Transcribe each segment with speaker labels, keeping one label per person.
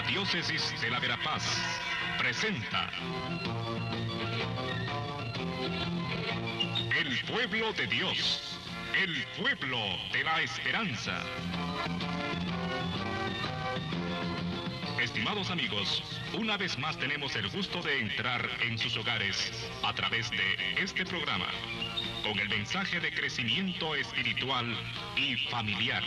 Speaker 1: Arquidiócesis de la Verapaz presenta El Pueblo de Dios, el pueblo de la esperanza. Estimados amigos, una vez más tenemos el gusto de entrar en sus hogares a través de este programa, con el mensaje de crecimiento espiritual y familiar.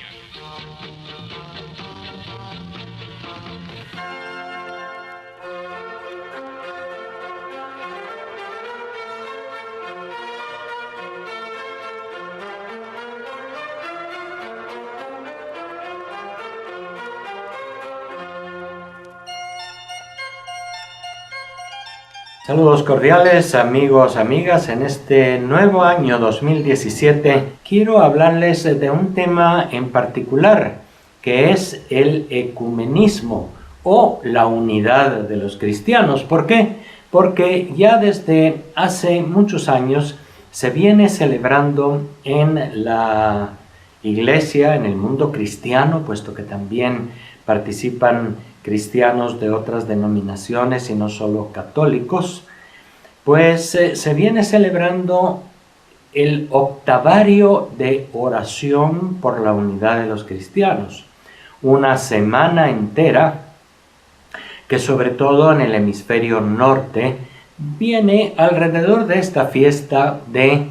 Speaker 2: Saludos cordiales amigos, amigas. En este nuevo año 2017 quiero hablarles de un tema en particular, que es el ecumenismo o la unidad de los cristianos. ¿Por qué? Porque ya desde hace muchos años se viene celebrando en la iglesia, en el mundo cristiano, puesto que también participan cristianos de otras denominaciones y no solo católicos, pues se viene celebrando el octavario de oración por la unidad de los cristianos, una semana entera que sobre todo en el hemisferio norte viene alrededor de esta fiesta de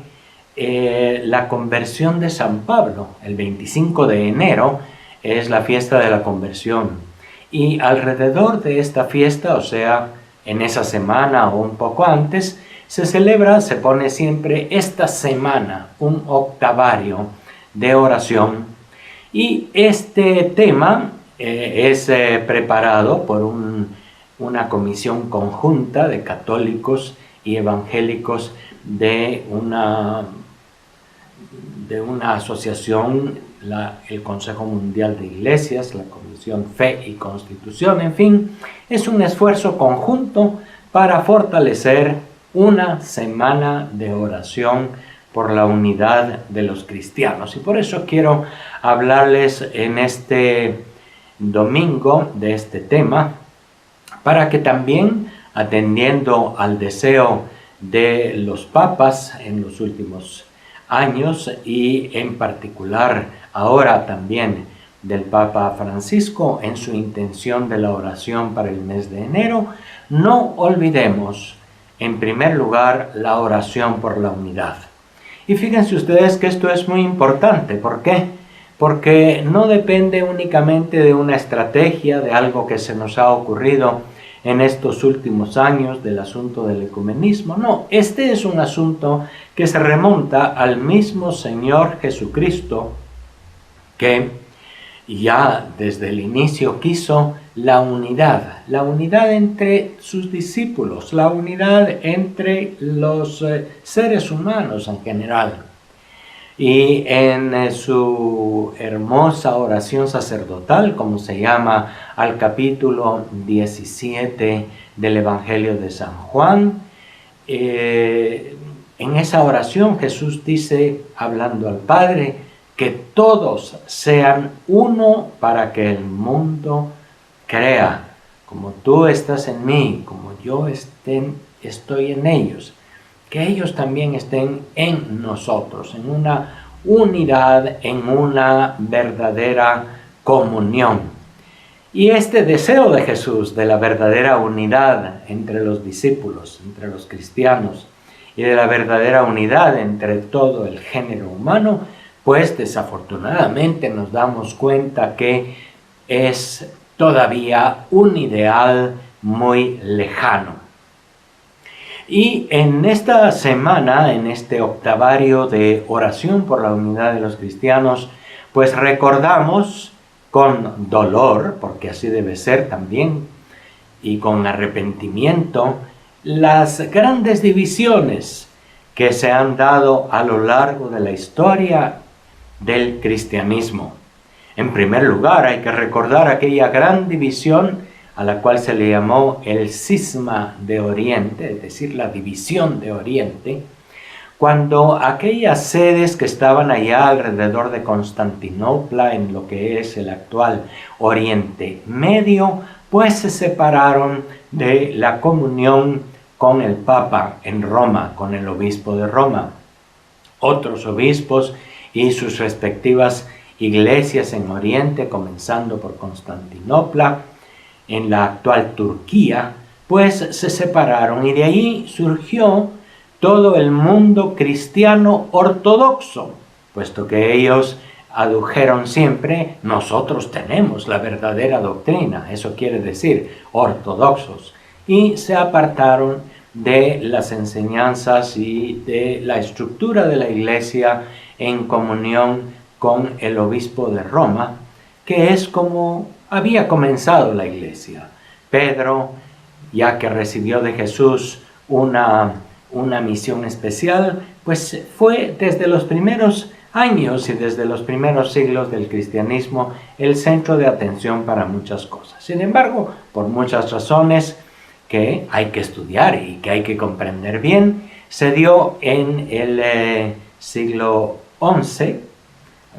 Speaker 2: la conversión de San Pablo. El 25 de enero es la fiesta de la conversión. Y alrededor de esta fiesta, o sea, en esa semana o un poco antes, se pone siempre esta semana, un octavario de oración. Y este tema es preparado por una comisión conjunta de católicos y evangélicos de una asociación, el Consejo Mundial de Iglesias, la Comisión Fe y Constitución, en fin, es un esfuerzo conjunto para fortalecer una semana de oración por la unidad de los cristianos. Y por eso quiero hablarles en este domingo de este tema, para que también, atendiendo al deseo de los papas en los últimos años y en particular ahora también del Papa Francisco en su intención de la oración para el mes de enero, no olvidemos en primer lugar la oración por la unidad. Y fíjense ustedes que esto es muy importante. ¿Por qué? Porque no depende únicamente de una estrategia, de algo que se nos ha ocurrido en estos últimos años del asunto del ecumenismo. No, este es un asunto que se remonta al mismo Señor Jesucristo, que ya desde el inicio quiso la unidad entre sus discípulos, la unidad entre los seres humanos en general. Y en su hermosa oración sacerdotal, como se llama al capítulo 17 del Evangelio de San Juan, en esa oración Jesús dice, hablando al Padre, que todos sean uno para que el mundo crea, como tú estás en mí, como yo estoy en ellos, que ellos también estén en nosotros, en una unidad, en una verdadera comunión. Y este deseo de Jesús de la verdadera unidad entre los discípulos, entre los cristianos, y de la verdadera unidad entre todo el género humano, pues desafortunadamente nos damos cuenta que es todavía un ideal muy lejano. Y en esta semana, en este octavario de oración por la unidad de los cristianos, pues recordamos con dolor, porque así debe ser también, y con arrepentimiento, las grandes divisiones que se han dado a lo largo de la historia del cristianismo. En primer lugar, hay que recordar aquella gran división a la cual se le llamó el cisma de Oriente, es decir, la división de Oriente, cuando aquellas sedes que estaban allá alrededor de Constantinopla, en lo que es el actual Oriente Medio, pues se separaron de la comunión con el Papa en Roma, con el obispo de Roma. Otros obispos y sus respectivas iglesias en Oriente, comenzando por Constantinopla, en la actual Turquía, pues se separaron y de ahí surgió todo el mundo cristiano ortodoxo, puesto que ellos adujeron siempre, nosotros tenemos la verdadera doctrina, eso quiere decir ortodoxos, y se apartaron de las enseñanzas y de la estructura de la iglesia en comunión con el obispo de Roma, que es como había comenzado la iglesia. Pedro, ya que recibió de Jesús una misión especial, pues fue desde los primeros años y desde los primeros siglos del cristianismo el centro de atención para muchas cosas. Sin embargo, por muchas razones que hay que estudiar y que hay que comprender bien, se dio en el siglo XI,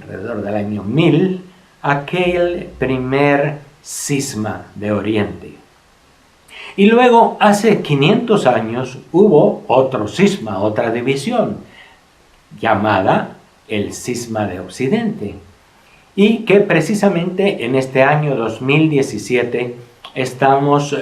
Speaker 2: alrededor del año 1000, aquel primer cisma de Oriente. Y luego, hace 500 años, hubo otro cisma, otra división, llamada el cisma de Occidente. Y que precisamente en este año 2017 estamos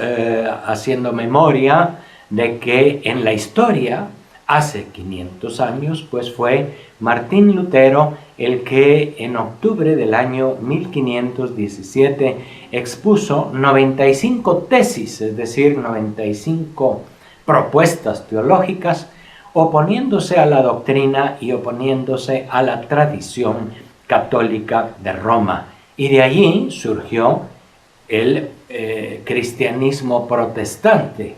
Speaker 2: haciendo memoria de que en la historia, hace 500 años, pues fue Martín Lutero el que en octubre del año 1517 expuso 95 tesis, es decir, 95 propuestas teológicas, oponiéndose a la doctrina y oponiéndose a la tradición católica de Roma. Y de allí surgió el cristianismo protestante.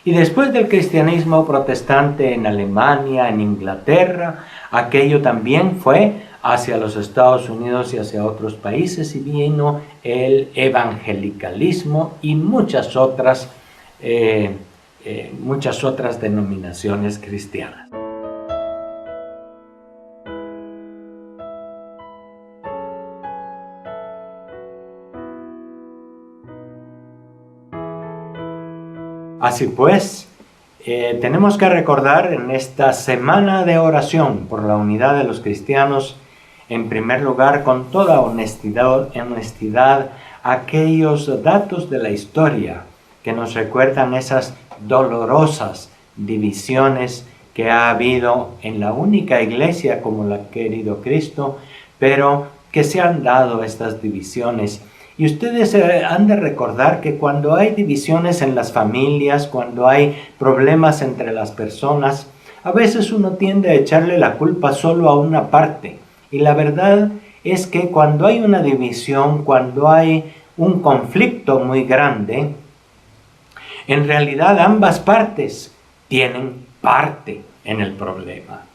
Speaker 2: Y después del cristianismo protestante en Alemania, en Inglaterra, aquello también fue hacia los Estados Unidos y hacia otros países, y vino el evangelicalismo y muchas otras denominaciones cristianas. Así pues, tenemos que recordar en esta semana de oración por la unidad de los cristianos, en primer lugar, con toda honestidad, aquellos datos de la historia que nos recuerdan esas dolorosas divisiones que ha habido en la única iglesia como la ha querido Cristo, pero que se han dado estas divisiones. Y ustedes han de recordar que cuando hay divisiones en las familias, cuando hay problemas entre las personas, a veces uno tiende a echarle la culpa solo a una parte. Y la verdad es que cuando hay una división, cuando hay un conflicto muy grande, en realidad ambas partes tienen parte en el problema.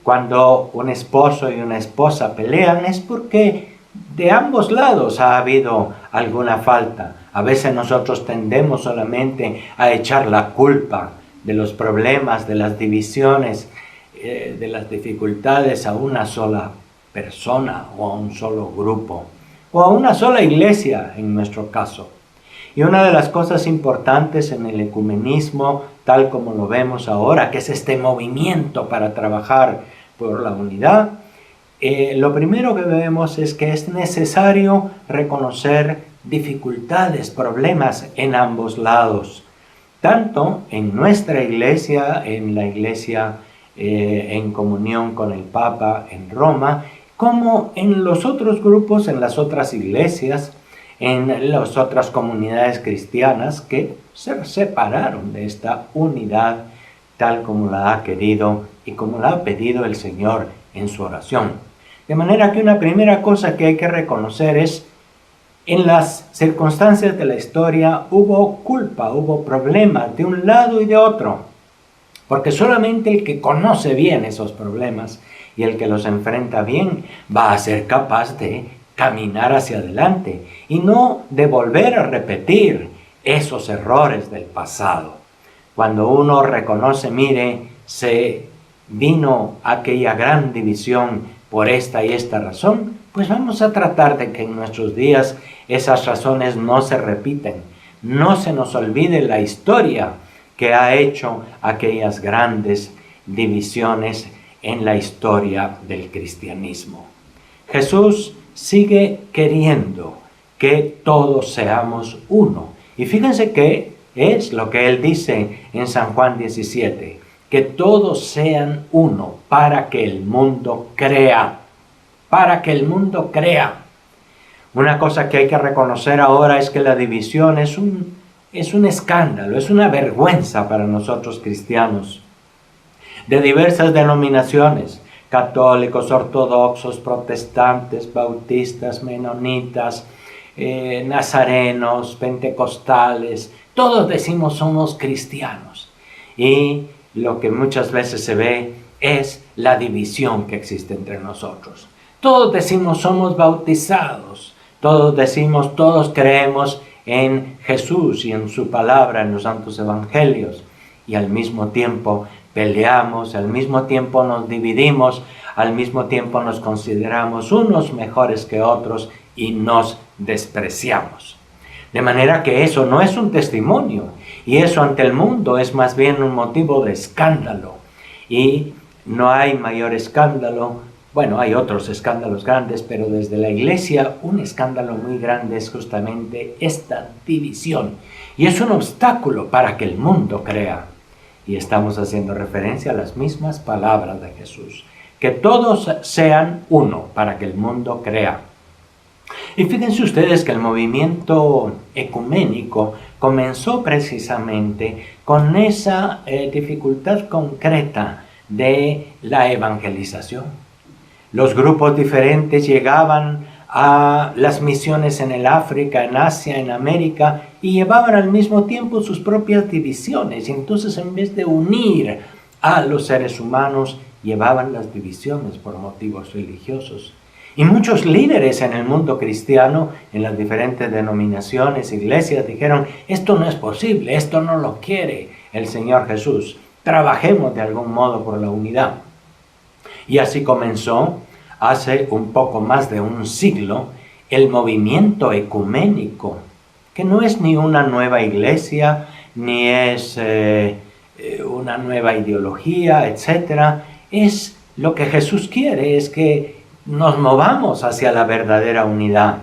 Speaker 2: Cuando un esposo y una esposa pelean es porque de ambos lados ha habido alguna falta. A veces nosotros tendemos solamente a echar la culpa de los problemas, de las divisiones, de las dificultades a una sola persona o a un solo grupo o a una sola iglesia en nuestro caso. Y una de las cosas importantes en el ecumenismo, tal como lo vemos ahora, que es este movimiento para trabajar por la unidad, lo primero que vemos es que es necesario reconocer dificultades, problemas en ambos lados, tanto en nuestra iglesia, en la iglesia en comunión con el Papa en Roma, como en los otros grupos, en las otras iglesias, en las otras comunidades cristianas que se separaron de esta unidad tal como la ha querido y como la ha pedido el Señor en su oración. De manera que una primera cosa que hay que reconocer es, en las circunstancias de la historia hubo culpa, hubo problemas de un lado y de otro, porque solamente el que conoce bien esos problemas y el que los enfrenta bien va a ser capaz de caminar hacia adelante y no de volver a repetir esos errores del pasado. Cuando uno reconoce, mire, se vino aquella gran división por esta y esta razón, pues vamos a tratar de que en nuestros días esas razones no se repiten, no se nos olvide la historia que ha hecho aquellas grandes divisiones en la historia del cristianismo. Jesús sigue queriendo que todos seamos uno. Y fíjense que es lo que Él dice en San Juan 17, que todos sean uno para que el mundo crea. Para que el mundo crea. Una cosa que hay que reconocer ahora es que la división es un escándalo, es una vergüenza para nosotros cristianos, de diversas denominaciones, católicos, ortodoxos, protestantes, bautistas, menonitas, nazarenos, pentecostales, todos decimos somos cristianos. Y lo que muchas veces se ve es la división que existe entre nosotros. Todos decimos somos bautizados, todos decimos, todos creemos en Jesús y en su palabra, en los santos evangelios, y al mismo tiempo peleamos, al mismo tiempo nos dividimos, al mismo tiempo nos consideramos unos mejores que otros y nos despreciamos. De manera que eso no es un testimonio, y eso ante el mundo es más bien un motivo de escándalo. Y no hay mayor escándalo, bueno, hay otros escándalos grandes, pero desde la Iglesia un escándalo muy grande es justamente esta división. Y es un obstáculo para que el mundo crea. Y estamos haciendo referencia a las mismas palabras de Jesús. Que todos sean uno para que el mundo crea. Y fíjense ustedes que el movimiento ecuménico comenzó precisamente con esa dificultad concreta de la evangelización. Los grupos diferentes llegaban a las misiones en el África, en Asia, en América, y llevaban al mismo tiempo sus propias divisiones. Y entonces, en vez de unir a los seres humanos, llevaban las divisiones por motivos religiosos. Y muchos líderes en el mundo cristiano, en las diferentes denominaciones, iglesias, dijeron, esto no es posible, esto no lo quiere el Señor Jesús. Trabajemos de algún modo por la unidad. Y así comenzó, hace un poco más de un siglo, el movimiento ecuménico, que no es ni una nueva iglesia, ni es una nueva ideología, etc. Es lo que Jesús quiere, es que nos movamos hacia la verdadera unidad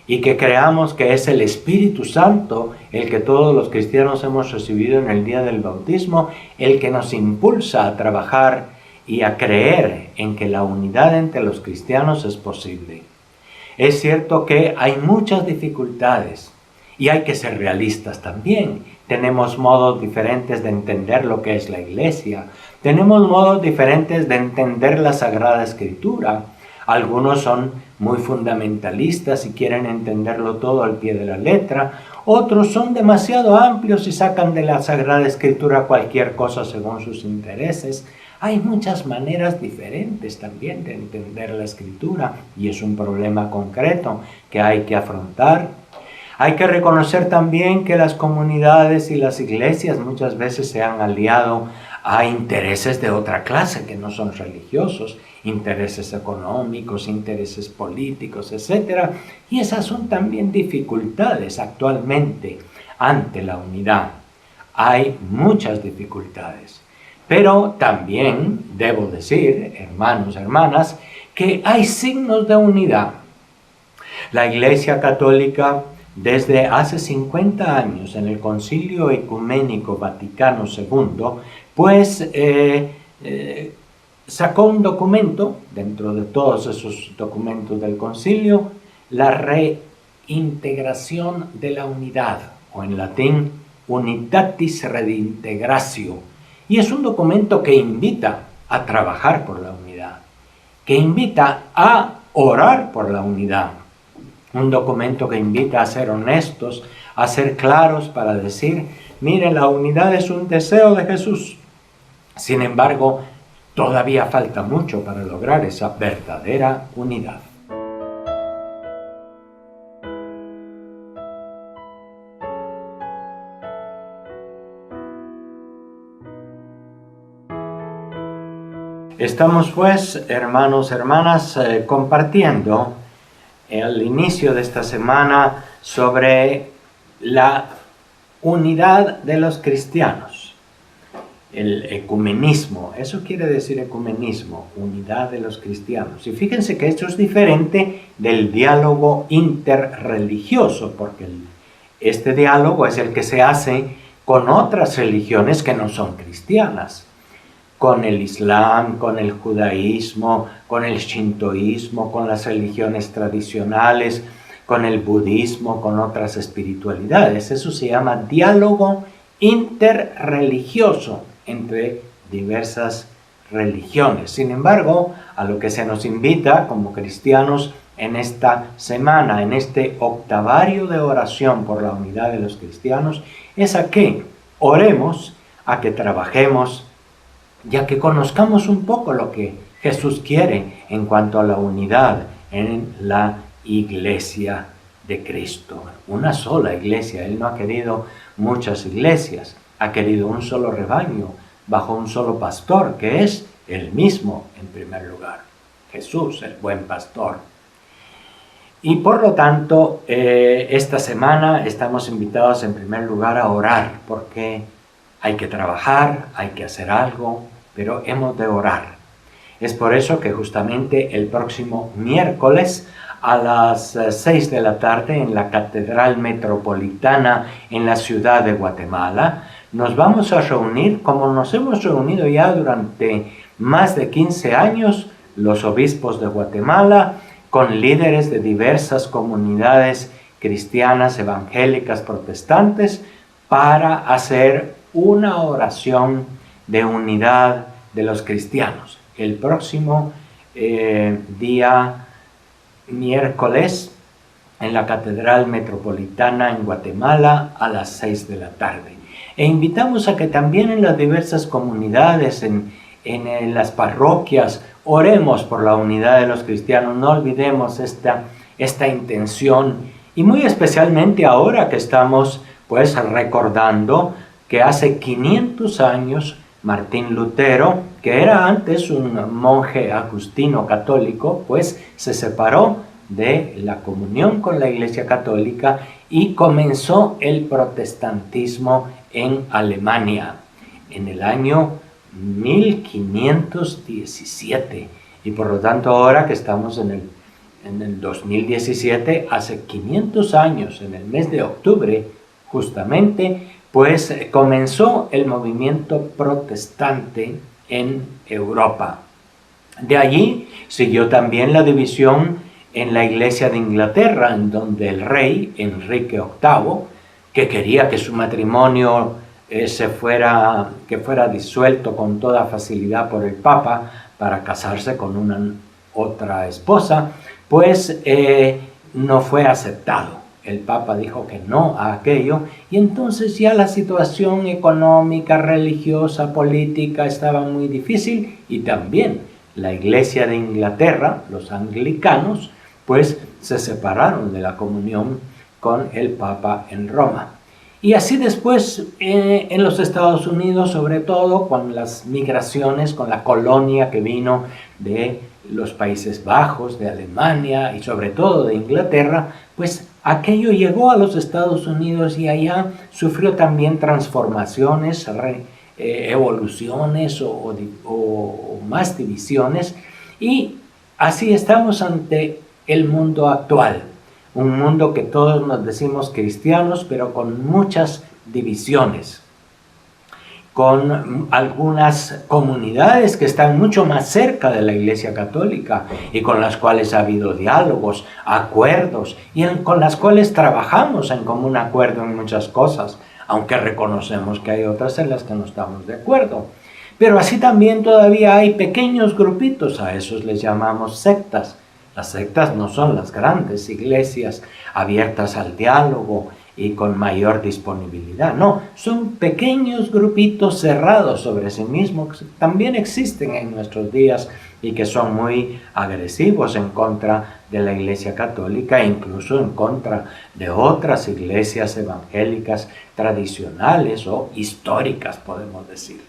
Speaker 2: y que creamos que es el Espíritu Santo, el que todos los cristianos hemos recibido en el día del bautismo, el que nos impulsa a trabajar y a creer en que la unidad entre los cristianos es posible. Es cierto que hay muchas dificultades y hay que ser realistas también. Tenemos modos diferentes de entender lo que es la iglesia. Tenemos modos diferentes de entender la Sagrada Escritura. Algunos son muy fundamentalistas y quieren entenderlo todo al pie de la letra. Otros son demasiado amplios y sacan de la Sagrada Escritura cualquier cosa según sus intereses. Hay muchas maneras diferentes también de entender la Escritura y es un problema concreto que hay que afrontar. Hay que reconocer también que las comunidades y las iglesias muchas veces se han aliado a intereses de otra clase que no son religiosos, intereses económicos, intereses políticos, etc. Y esas son también dificultades actualmente ante la unidad. Hay muchas dificultades. Pero también debo decir, hermanos, hermanas, que hay signos de unidad. La Iglesia Católica, desde hace 50 años, en el Concilio Ecuménico Vaticano II, pues sacó un documento, dentro de todos esos documentos del concilio, la reintegración de la unidad, o en latín, Unitatis Redintegratio. Y es un documento que invita a trabajar por la unidad, que invita a orar por la unidad. Un documento que invita a ser honestos, a ser claros para decir, miren, la unidad es un deseo de Jesús. Sin embargo, todavía falta mucho para lograr esa verdadera unidad. Estamos pues, hermanos, hermanas, compartiendo al inicio de esta semana sobre la unidad de los cristianos, el ecumenismo. Eso quiere decir ecumenismo, unidad de los cristianos. Y fíjense que esto es diferente del diálogo interreligioso, porque este diálogo es el que se hace con otras religiones que no son cristianas, con el Islam, con el judaísmo, con el shintoísmo, con las religiones tradicionales, con el budismo, con otras espiritualidades. Eso se llama diálogo interreligioso entre diversas religiones. Sin embargo, a lo que se nos invita como cristianos en esta semana, en este octavario de oración por la unidad de los cristianos, es a que oremos, a que trabajemos, ya que conozcamos un poco lo que Jesús quiere en cuanto a la unidad en la iglesia de Cristo. Una sola iglesia. Él no ha querido muchas iglesias, ha querido un solo rebaño bajo un solo pastor, que es Él mismo en primer lugar. Jesús, el buen pastor. Y por lo tanto, esta semana estamos invitados en primer lugar a orar, porque hay que trabajar, hay que hacer algo, pero hemos de orar. Es por eso que justamente el próximo miércoles a las 6 de la tarde en la Catedral Metropolitana en la ciudad de Guatemala, nos vamos a reunir, como nos hemos reunido ya durante más de 15 años, los obispos de Guatemala, con líderes de diversas comunidades cristianas, evangélicas, protestantes, para hacer una oración de unidad de los cristianos. El próximo día miércoles en la Catedral Metropolitana en Guatemala a las 6 de la tarde. E invitamos a que también en las diversas comunidades, en las parroquias, oremos por la unidad de los cristianos. No olvidemos esta intención, y muy especialmente ahora que estamos pues recordando que hace 500 años Martín Lutero, que era antes un monje agustino católico, pues se separó de la comunión con la Iglesia Católica y comenzó el protestantismo en Alemania en el año 1517. Y por lo tanto, ahora que estamos en el 2017, hace 500 años, en el mes de octubre, justamente, pues comenzó el movimiento protestante en Europa. De allí siguió también la división en la Iglesia de Inglaterra, en donde el rey Enrique VIII, que quería que su matrimonio que fuera disuelto con toda facilidad por el Papa para casarse con una otra esposa, pues no fue aceptado. El Papa dijo que no a aquello, y entonces ya la situación económica, religiosa, política estaba muy difícil, y también la Iglesia de Inglaterra, los anglicanos, pues se separaron de la comunión con el Papa en Roma. Y así después en los Estados Unidos, sobre todo con las migraciones, con la colonia que vino de los Países Bajos, de Alemania y sobre todo de Inglaterra, pues aquello llegó a los Estados Unidos y allá sufrió también transformaciones, evoluciones o más divisiones, y así estamos ante el mundo actual. Un mundo que todos nos decimos cristianos, pero con muchas divisiones, con algunas comunidades que están mucho más cerca de la Iglesia Católica y con las cuales ha habido diálogos, acuerdos, y con las cuales trabajamos en común acuerdo en muchas cosas, aunque reconocemos que hay otras en las que no estamos de acuerdo. Pero así también todavía hay pequeños grupitos, a esos les llamamos sectas. Las sectas no son las grandes iglesias abiertas al diálogo y con mayor disponibilidad. No, son pequeños grupitos cerrados sobre sí mismos que también existen en nuestros días y que son muy agresivos en contra de la Iglesia Católica e incluso en contra de otras iglesias evangélicas tradicionales o históricas, podemos decir.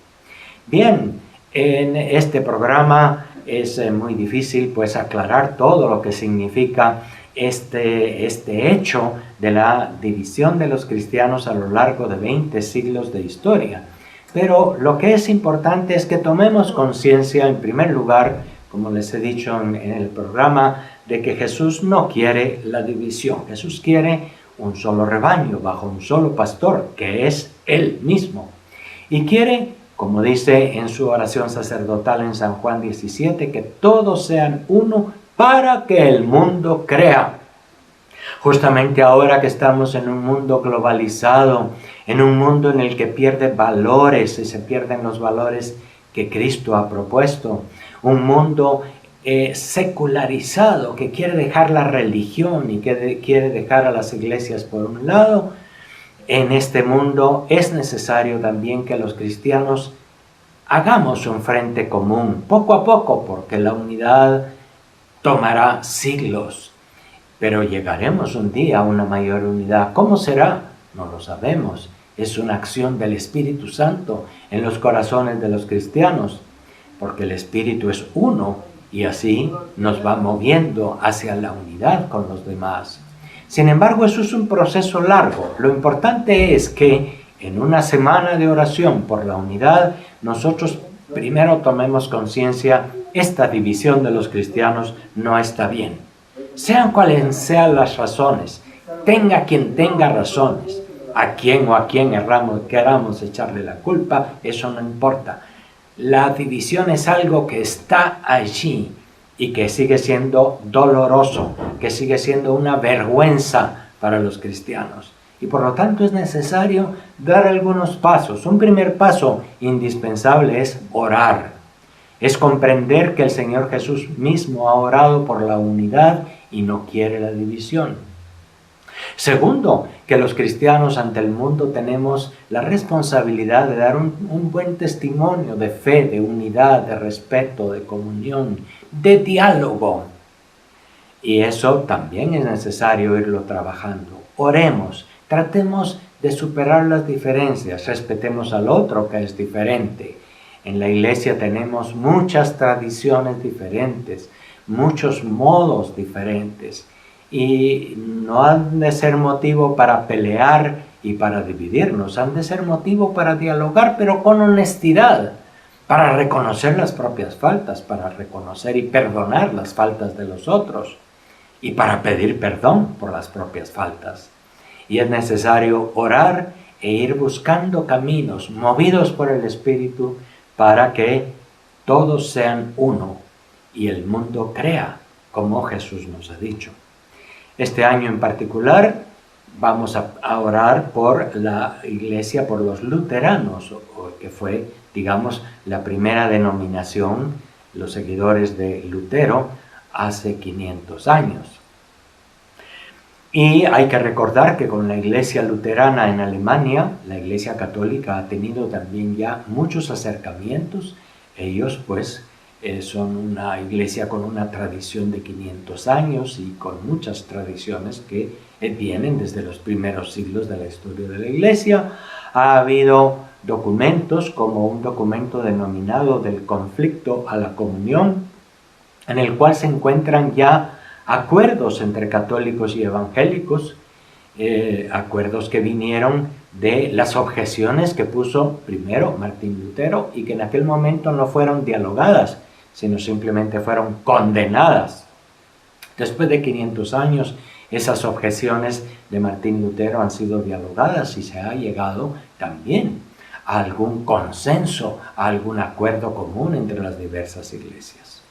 Speaker 2: Bien, En este programa es muy difícil pues aclarar todo lo que significa este hecho de la división de los cristianos a lo largo de 20 siglos de historia. Pero lo que es importante es que tomemos conciencia, en primer lugar, como les he dicho en el programa, de que Jesús no quiere la división. Jesús quiere un solo rebaño bajo un solo pastor, que es Él mismo. Y quiere, como dice en su oración sacerdotal en San Juan 17, que todos sean uno para que el mundo crea. Justamente ahora que estamos en un mundo globalizado, en un mundo en el que pierde valores y se pierden los valores que Cristo ha propuesto, un mundo secularizado que quiere dejar la religión y que quiere dejar a las iglesias por un lado, en este mundo es necesario también que los cristianos hagamos un frente común, poco a poco, porque la unidad tomará siglos. Pero llegaremos un día a una mayor unidad. ¿Cómo será? No lo sabemos. Es una acción del Espíritu Santo en los corazones de los cristianos, porque el Espíritu es uno y así nos va moviendo hacia la unidad con los demás. Sin embargo, eso es un proceso largo. Lo importante es que en una semana de oración por la unidad, nosotros primero tomemos conciencia, esta división de los cristianos no está bien. Sean cuales sean las razones, tenga quien tenga razones, a quien o a quien queramos echarle la culpa, eso no importa. La división es algo que está allí y que sigue siendo doloroso, que sigue siendo una vergüenza para los cristianos. Y por lo tanto es necesario dar algunos pasos. Un primer paso indispensable es orar. Es comprender que el Señor Jesús mismo ha orado por la unidad y no quiere la división. Segundo, que los cristianos ante el mundo tenemos la responsabilidad de dar un buen testimonio de fe, de unidad, de respeto, de comunión, de diálogo. Y eso también es necesario irlo trabajando. Oremos, tratemos de superar las diferencias, respetemos al otro que es diferente. En la iglesia tenemos muchas tradiciones diferentes, muchos modos diferentes. Y no han de ser motivo para pelear y para dividirnos, han de ser motivo para dialogar, pero con honestidad, para reconocer las propias faltas, para reconocer y perdonar las faltas de los otros, y para pedir perdón por las propias faltas. Y es necesario orar e ir buscando caminos movidos por el Espíritu para que todos sean uno y el mundo crea, como Jesús nos ha dicho. Este año en particular vamos a orar por la iglesia, por los luteranos, que fue, digamos, la primera denominación, los seguidores de Lutero, hace 500 años. Y hay que recordar que con la iglesia luterana en Alemania, la iglesia católica ha tenido también ya muchos acercamientos. Ellos pues son una iglesia con una tradición de 500 años y con muchas tradiciones que vienen desde los primeros siglos de la historia de la iglesia. Ha habido documentos como un documento denominado del conflicto a la comunión, en el cual se encuentran ya acuerdos entre católicos y evangélicos, acuerdos que vinieron de las objeciones que puso primero Martín Lutero y que en aquel momento no fueron dialogadas, sino simplemente fueron condenadas. Después de 500 años, esas objeciones de Martín Lutero han sido dialogadas y se ha llegado también a algún consenso, a algún acuerdo común entre las diversas iglesias.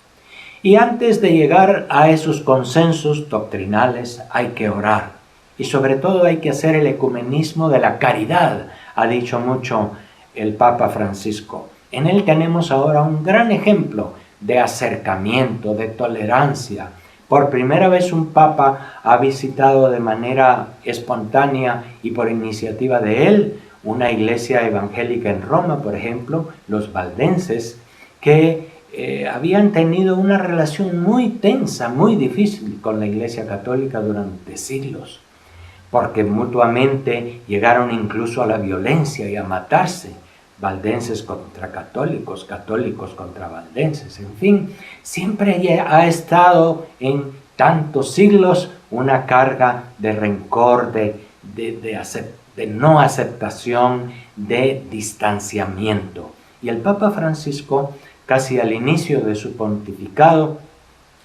Speaker 2: Y antes de llegar a esos consensos doctrinales hay que orar. Y sobre todo hay que hacer el ecumenismo de la caridad, ha dicho mucho el Papa Francisco. En él tenemos ahora un gran ejemplo de acercamiento, de tolerancia. Por primera vez un Papa ha visitado de manera espontánea y por iniciativa de él una iglesia evangélica en Roma, por ejemplo, los valdenses, que habían tenido una relación muy tensa, muy difícil con la Iglesia Católica durante siglos, porque mutuamente llegaron incluso a la violencia y a matarse valdenses contra católicos, católicos contra valdenses, en fin, siempre ha estado en tantos siglos una carga de rencor, de no aceptación, de distanciamiento. Y el Papa Francisco, casi al inicio de su pontificado,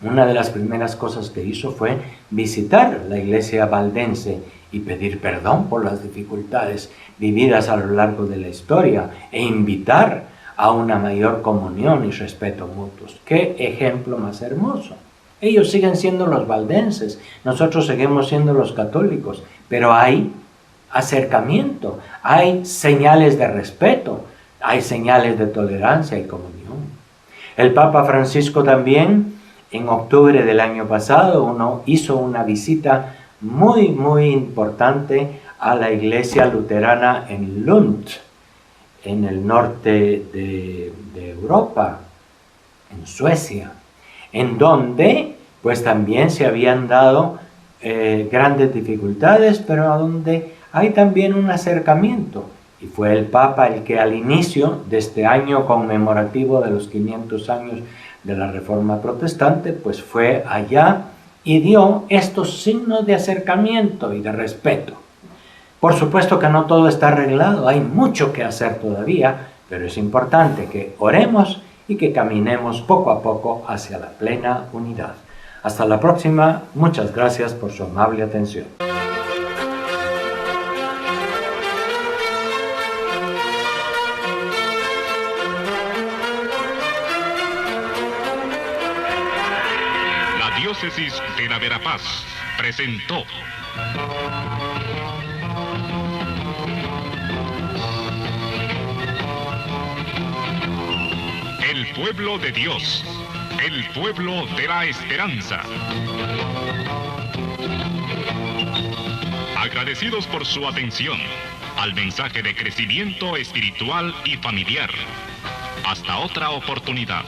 Speaker 2: una de las primeras cosas que hizo fue visitar la iglesia valdense y pedir perdón por las dificultades vividas a lo largo de la historia e invitar a una mayor comunión y respeto mutuos. ¡Qué ejemplo más hermoso! Ellos siguen siendo los valdenses, nosotros seguimos siendo los católicos, pero hay acercamiento, hay señales de respeto, hay señales de tolerancia y comunión. El Papa Francisco también, en octubre del año pasado, hizo una visita muy importante a la iglesia luterana en Lund, en el norte de Europa, en Suecia, en donde pues también se habían dado grandes dificultades, pero donde hay también un acercamiento. Y fue el Papa el que al inicio de este año conmemorativo de los 500 años de la Reforma Protestante, pues fue allá y dio estos signos de acercamiento y de respeto. Por supuesto que no todo está arreglado, hay mucho que hacer todavía, pero es importante que oremos y que caminemos poco a poco hacia la plena unidad. Hasta la próxima, muchas gracias por su amable atención.
Speaker 1: La Diócesis de la Verapaz presentó El pueblo de Dios, el pueblo de la esperanza. Agradecidos por su atención al mensaje de crecimiento espiritual y familiar. Hasta otra oportunidad.